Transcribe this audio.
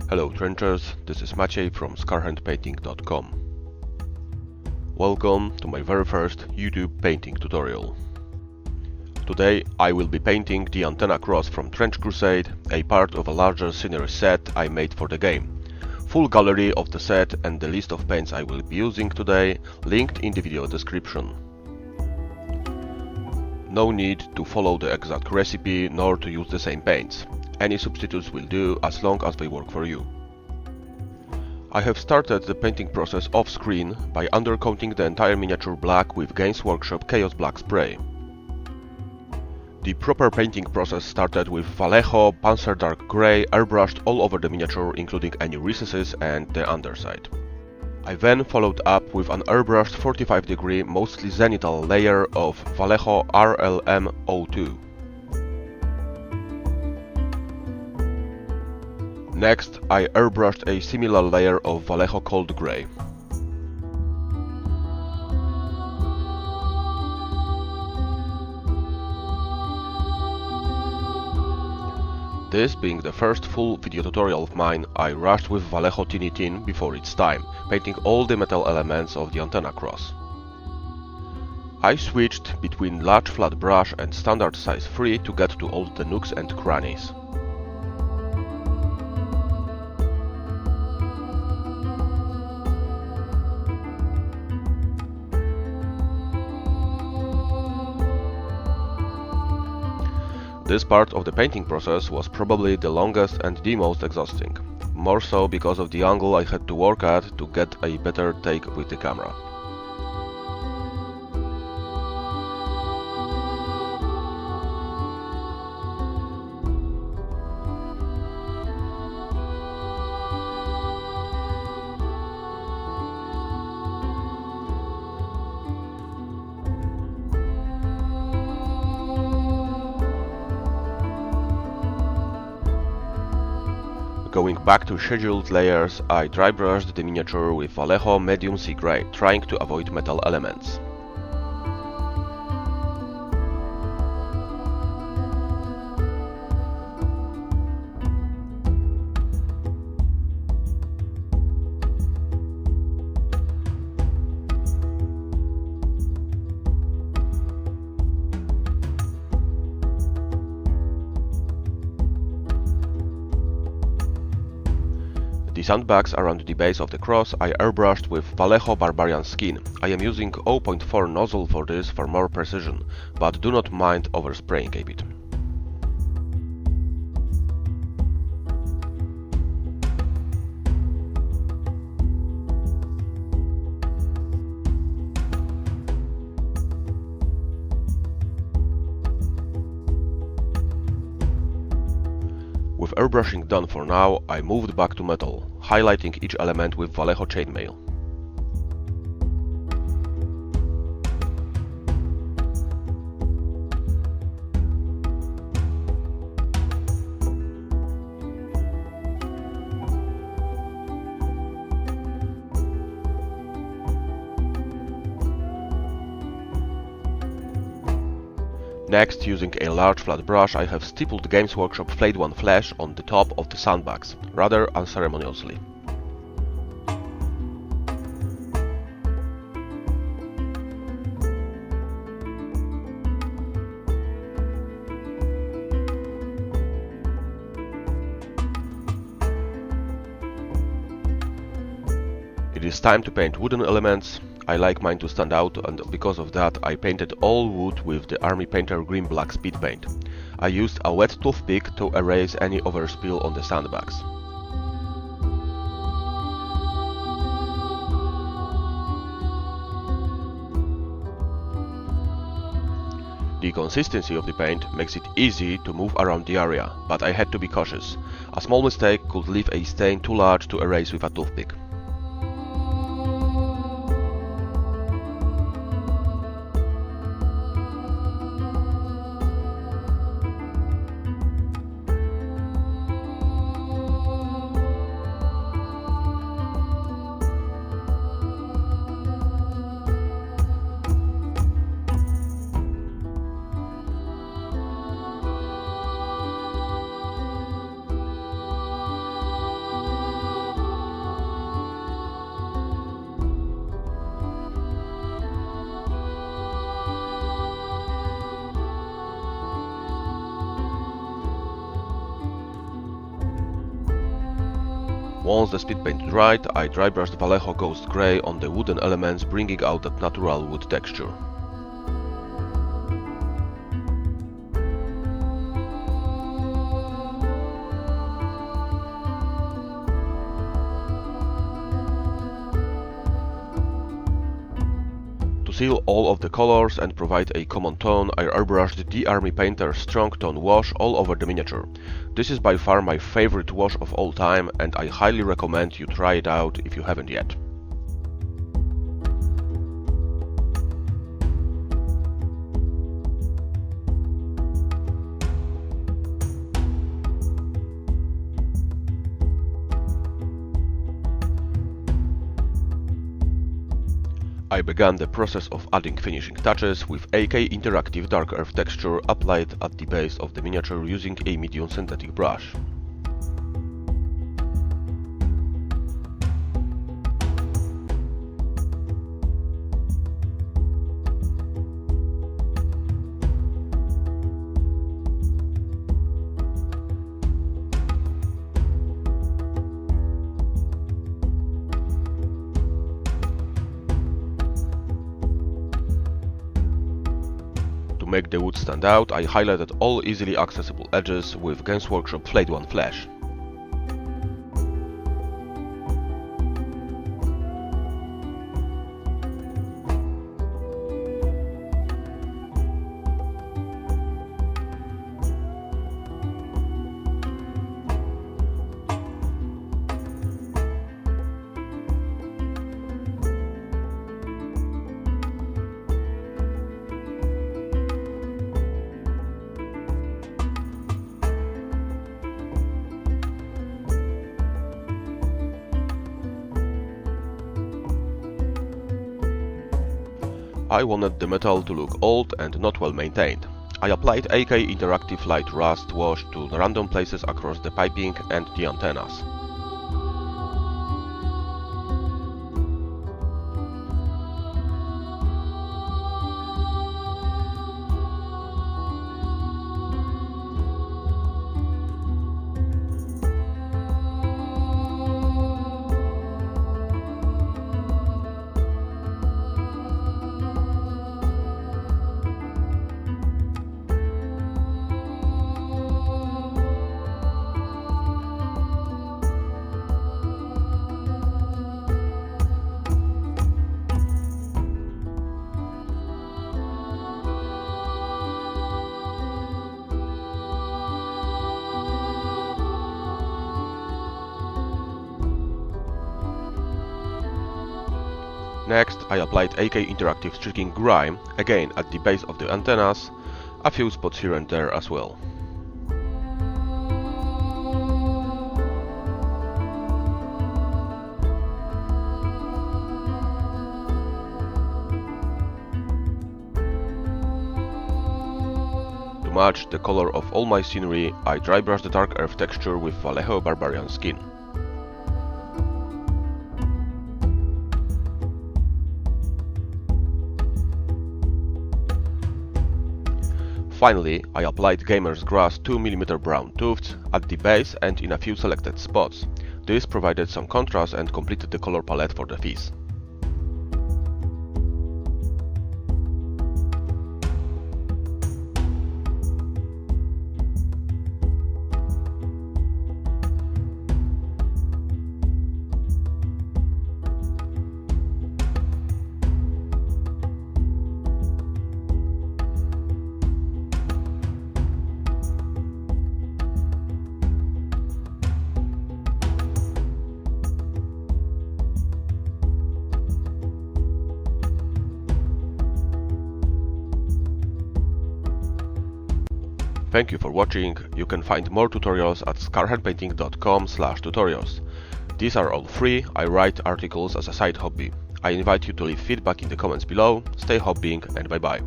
Hello Trenchers, this is Maciej from Scarhandpainting.com. Welcome to my very first YouTube painting tutorial. Today I will be painting the antenna cross from Trench Crusade, a part of a larger scenery set I made for the game. Full gallery of the set and the list of paints I will be using today linked in the video description. No need to follow the exact recipe nor to use the same paints. Any substitutes will do as long as they work for you. I have started the painting process off screen by undercoating the entire miniature black with Games Workshop Chaos Black spray. The proper painting process started with Vallejo Panzer dark grey airbrushed all over the miniature, including any recesses and the underside. I then followed up with an airbrushed 45-degree mostly zenithal layer of Vallejo RLM02. Next, I airbrushed a similar layer of Vallejo Cold Grey. This being the first full video tutorial of mine, I rushed with Vallejo Tinny Tin before its time, painting all the metal elements of the antenna cross. I switched between large flat brush and standard size 3 to get to all the nooks and crannies. This part of the painting process was probably the longest and the most exhausting, more so because of the angle I had to work at to get a better take with the camera. Going back to scheduled layers, I dry brushed the miniature with Vallejo medium sea grey, trying to avoid metal elements. The sandbags around the base of the cross I airbrushed with Vallejo Barbarian skin. I am using 0.4 nozzle for this for more precision, but do not mind overspraying a bit. With airbrushing done for now, I moved back to metal, highlighting each element with Vallejo Chainmail. Next, using a large flat brush, I have stippled Games Workshop Flayed one flesh on the top of the sandbags, rather unceremoniously. It is time to paint wooden elements. I like mine to stand out, and because of that I painted all wood with the Army Painter Green Black Speed Paint. I used a wet toothpick to erase any overspill on the sandbags. The consistency of the paint makes it easy to move around the area, but I had to be cautious. A small mistake could leave a stain too large to erase with a toothpick. Once the speed paint dried, I dry brushed Vallejo Ghost Grey on the wooden elements, bringing out that natural wood texture. To seal all of the colors and provide a common tone, I airbrushed the Army Painter's Strong Tone wash all over the miniature. This is by far my favorite wash of all time, and I highly recommend you try it out if you haven't yet. I began the process of adding finishing touches with AK Interactive Dark Earth texture applied at the base of the miniature using a medium synthetic brush. To make the wood stand out, I highlighted all easily accessible edges with Games Workshop Flayed Flash. I wanted the metal to look old and not well maintained. I applied AK Interactive Light Rust wash to random places across the piping and the antennas. Next, I applied AK Interactive Streaking Grime, again at the base of the antennas, a few spots here and there as well. To match the color of all my scenery, I dry brushed the Dark Earth texture with Vallejo Barbarian skin. Finally, I applied Gamer's Gras 2mm brown tufts at the base and in a few selected spots. This provided some contrast and completed the color palette for the fizz. Thank you for watching. You can find more tutorials at scarhandpainting.com/tutorials. These are all free. I write articles as a side hobby. I invite you to leave feedback in the comments below. Stay hobbying and bye bye.